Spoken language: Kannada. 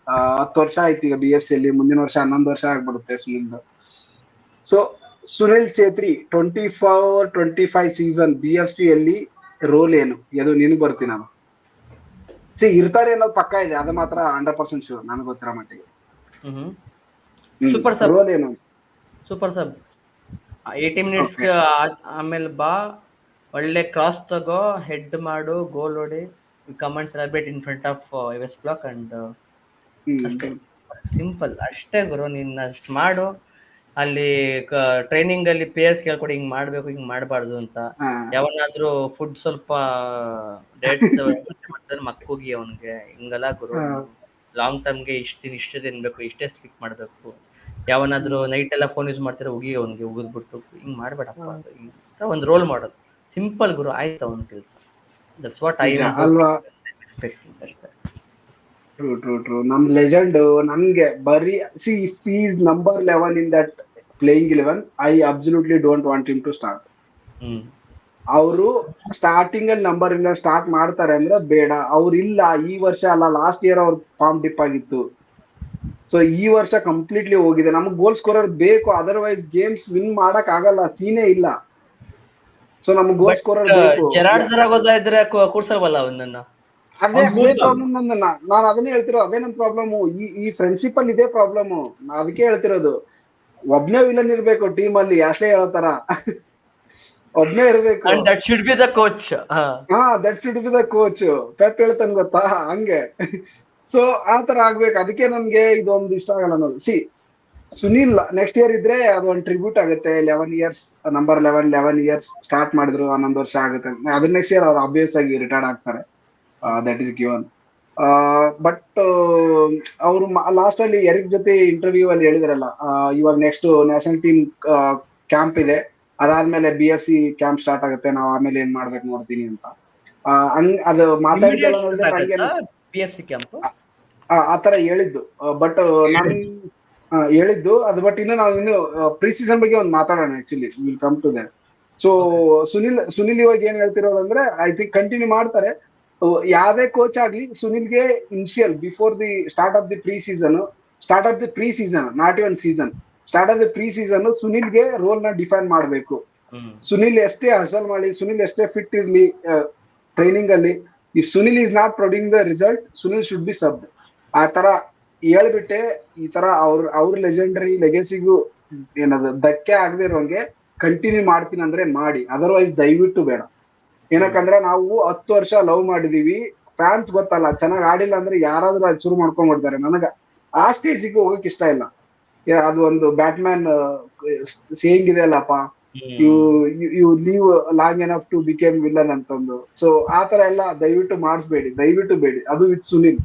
10 ವರ್ಷ ಆಯ್ತು ಈಗ BFC ಅಲ್ಲಿ, ಮುಂದಿನ ವರ್ಷ 11 ವರ್ಷ ಆಗ್ಬಿಡುತ್ತೆ Sunil. So Sunil Chhetri 24-25 season BFC ಅಲ್ಲಿ ರೋಲ್ ಏನು ಅದು ನಿನಗ್ ಬರ್ತೀನಿ ನಾನು. ಇರ್ತಾರೆ ಅನ್ನೋದು ಪಕ್ಕ ಇದೆ, ಅದು ಮಾತ್ರ 100% ಶೂರ್ ನನಗೆ ಗೊತ್ತಿರೋ ಮಟ್ಟಿಗೆ. ಸೂಪರ್ ಸಬ್, ರೋಲ್ ಏನು? ಸೂಪರ್ ಸಬ್ 80 ಮಿನಿಟ್ಸ್ಗೆ ಆಮೇಲೆ ಬಾ, ಒಳ್ಳೆ ಕ್ರಾಸ್ ತಗೋ, ಹೆಡ್ ಮಾಡು, ಗೋಲ್ ಹೊಡಿ, come and celebrate in front of West Block and ಅಷ್ಟೇ. ಸಿಂಪಲ್ ಅಷ್ಟೇ ಗುರು, ನೀನ್ ಅಷ್ಟು ಮಾಡು. ಅಲ್ಲಿ ಟ್ರೈನಿಂಗ್ ಅಲ್ಲಿ ಪ್ಲೇಯರ್ಸ್ ಕೇಳ್ಕೊಡಿ ಹಿಂಗ್ ಮಾಡ್ಬೇಕು ಹಿಂಗ್ ಮಾಡಬಾರ್ದು ಅಂತ. ಯಾವನಾದ್ರೂ ಫುಡ್ ಸ್ವಲ್ಪ ಡೇಟ್ಸ್ ಮಾಡ್ತಾರೆ ಮಕ್ಕಳಿಗೆ, ಅವನಿಗೆ ಹಿಂಗಲ್ಲ ಗುರು, ಲಾಂಗ್ ಟರ್ಮ್ಗೆ ಇಷ್ಟೇ ತಿನ್ಬೇಕು, ಇಷ್ಟೇ ಸ್ಲಿಪ್ ಮಾಡ್ಬೇಕು. ಯಾವನಾದ್ರೂ ನೈಟ್ ಎಲ್ಲ ಫೋನ್ ಯೂಸ್ ಮಾಡ್ತಾರೆ ಉಗಿ, ಅವನಿಗೆ ಉಗಿದ್ಬಿಟ್ಟು ಹಿಂಗ್ ಮಾಡ್ಬೇಡಪ್ಪ ಅಂತ ಒಂದು ರೋಲ್ ಮಾಡೋದು. ಸಿಂಪಲ್ ಗುರು, ಆಯ್ತು ಅವನ ಕೆಲಸ. ದಟ್ಸ್ ವಾಟ್ ಐ ಎಕ್ಸ್ಪೆಕ್ಟಿಂಗ್ ಅಷ್ಟೇ. ಟ್ರೂ. ನಮ್ ಲೆಜೆಂಡ್ ನನ್ಗೆ ಬರೀ is number 11 in that playing 11, I absolutely don't want him to start. ಅವರು ಸ್ಟಾರ್ಟಿಂಗ್ ಅಲ್ಲಿ ನಂಬರ್ ಇಲ್ಲ ಸ್ಟಾರ್ಟ್ ಮಾಡ್ತಾರೆ ಅಂದ್ರೆ ಬೇಡ. ಅವ್ರಿಲ್ಲ, ಈ ವರ್ಷ ಅಲ್ಲ, ಲಾಸ್ಟ್ ಇಯರ್ ಅವ್ರ ಫಾರ್ಮ್ ಡಿಪ್ ಆಗಿತ್ತು. ಸೊ ಈ ವರ್ಷ ಕಂಪ್ಲೀಟ್ಲಿ ಹೋಗಿದೆ. ನಮ್ಗೆ ಗೋಲ್ ಸ್ಕೋರರ್ ಬೇಕು, ಅದರ್ವೈಸ್ ಗೇಮ್ಸ್ ವಿನ್ ಮಾಡಕ್ ಆಗಲ್ಲ, ಸೀನೇ ಇಲ್ಲ. ಸೊ ನಮ್ಗೆ ಗೋಲ್ ಸ್ಕೋರರ್ ಬೇಕು. ಇದ್ರೆ ಕೂರ್ಸಲ್ವಲ್ಲ ಅವನನ್ನ. ಅದೇ ಪ್ರಾಬ್ಲಮ್ ನಂದನ್ನ, ನಾನು ಅದನ್ನೇ ಹೇಳ್ತಿರೋ, ಅದೇ ನನ್ ಪ್ರಾಬ್ಲಮ್. ಈ ಫ್ರೆಂಡ್ಶಿಪ್ ಅಲ್ಲಿ ಇದೇ ಪ್ರಾಬ್ಲಮ್. ಅದಕ್ಕೆ ಹೇಳ್ತಿರೋದು, ಒಬ್ನೇ ವಿಲನ್ ಇರ್ಬೇಕು ಟೀಮ್ ಅಲ್ಲಿ, ಅಷ್ಟೇ ಹೇಳ್ತಾರ. ಒಬ್ನೇ ಇರ್ಬೇಕು. That should be the coach. That should be the coach. Pep ಹೇಳ್ತಾನೆ ಗೊತ್ತಾ, ಹಂಗೆ. ಸೊ ಆತರ ಆಗ್ಬೇಕು. ಅದಕ್ಕೆ ನನ್ಗೆ ಇದೊಂದು ಇಷ್ಟ ಆಗಲ್ಲ ಅನ್ನೋದು. ಸುನಿಲ್ ನೆಕ್ಸ್ಟ್ ಇಯರ್ ಇದ್ರೆ ಅದು ಒಂದು ಟ್ರಿಬ್ಯೂಟ್ ಆಗುತ್ತೆ. 11 ಇಯರ್ಸ್, ನಂಬರ್ 11 ಇಯರ್ಸ್ ಸ್ಟಾರ್ಟ್ ಮಾಡಿದ್ರು, 11 ವರ್ಷ ಆಗುತ್ತೆ. ಅದ್ರ ನೆಕ್ಸ್ಟ್ ಇಯರ್ ಅವ್ರು ಆಬ್ವಿಯಸ್ ಆಗಿ ರಿಟೈರ್ಡ್ ಆಗ್ತಾರೆ, ದಟ್ ಈಸ್ ಗಿವನ್. ಬಟ್ ಅವರು ಲಾಸ್ಟ್ ಅಲ್ಲಿ ಎರಿಕ್ ಜೊತೆ ಇಂಟರ್ವ್ಯೂ ಅಲ್ಲಿ ಹೇಳಿದ್ರಲ್ಲ, ಇವಾಗ ನೆಕ್ಸ್ಟ್ ನ್ಯಾಷನಲ್ ಟೀಮ್ ಕ್ಯಾಂಪ್ ಇದೆ, ಅದಾದ್ಮೇಲೆ BFC ಕ್ಯಾಂಪ್ ಸ್ಟಾರ್ಟ್ ಆಗುತ್ತೆ, ನಾವು ಆಮೇಲೆ ಏನ್ ಮಾಡ್ಬೇಕು ನೋಡ್ತೀನಿ ಅಂತ. ಅದು ಮಾತಾಡಿದ್ದೆಲ್ಲ ನೋಡಿದ್ರೆ ನಂಗೆ BFC ಕ್ಯಾಂಪ್ ಆತರ ಹೇಳಿದ್ದು. ಬಟ್ ನಾನು ಹೇಳಿದ್ದು ಅದು. ಬಟ್ ಇನ್ನು ನಾವು ಇನ್ನು ಪ್ರೀ ಸೀಸನ್ ಬಗ್ಗೆ ಒಂದು ಮಾತಾಡೋಣ. Actually will come to that. So Sunil ಇವಾಗ ಏನ್ ಹೇಳ್ತಿರೋದಂದ್ರೆ, ಐ ಥಿಂಕ್ ಕಂಟಿನ್ಯೂ ಮಾಡ್ತಾರೆ. ಯಾವ್ದೇ ಕೋಚ್ ಆಗ್ಲಿ, ಸುನಿಲ್ಗೆ initial before the start of the preseason, not even season, start of the preseason ಸುನಿಲ್ಗೆ ರೋಲ್ ನ ಡಿಫೈನ್ ಮಾಡ್ಬೇಕು. ಸುನಿಲ್ ಎಷ್ಟೇ ಹಸಲ್ ಮಾಡಿ, ಸುನಿಲ್ ಎಷ್ಟೇ ಫಿಟ್ ಇರ್ಲಿ ಟ್ರೈನಿಂಗ್ ಅಲ್ಲಿ, if Sunil is not producing the result, Sunil should be sub. ಆ ತರ ಹೇಳ್ಬಿಟ್ಟೆ, ಈ ತರ ಅವ್ರ ಲೆಜೆಂಡರಿ ಲೆಗೆಸಿಗೂ ಏನದು ಧಕ್ಕೆ ಆಗದೆ ಇರೋಂಗೆ ಕಂಟಿನ್ಯೂ ಮಾಡ್ತೀನಿ ಅಂದ್ರೆ ಮಾಡಿ, ಅದರ್ವೈಸ್ ದಯವಿಟ್ಟು ಬೇಡ. ಏನಕ್ಕಂದ್ರೆ ನಾವು 10 ವರ್ಷ ಲವ್ ಮಾಡಿದೀವಿ, ಫ್ಯಾನ್ಸ್ ಗೊತ್ತಲ್ಲ, ಚೆನ್ನಾಗ್ ಆಡಿಲ್ಲ ಅಂದ್ರೆ ಯಾರಾದ್ರೂ ಅದು ಶುರು ಮಾಡ್ಕೊಂಡ್ಬಿಡ್ತಾರೆ. ನನಗ ಆ ಸ್ಟೇಜಿಗೆ ಹೋಗಕ್ ಇಷ್ಟ ಇಲ್ಲ. ಅದು ಒಂದು ಬ್ಯಾಟ್ಮ್ಯಾನ್ ಸೇಯಿಂಗ್ ಇದೆ ಅಲ್ಲಪ್ಪ, you live long enough to became villain ಅಂತಂದು. ಸೊ ಆತರ ಎಲ್ಲ ದಯವಿಟ್ಟು ಮಾಡಿಸ್ಬೇಡಿ, ದಯವಿಟ್ಟು ಬೇಡಿ. ಅದು ವಿತ್ ಸುನಿಲ್.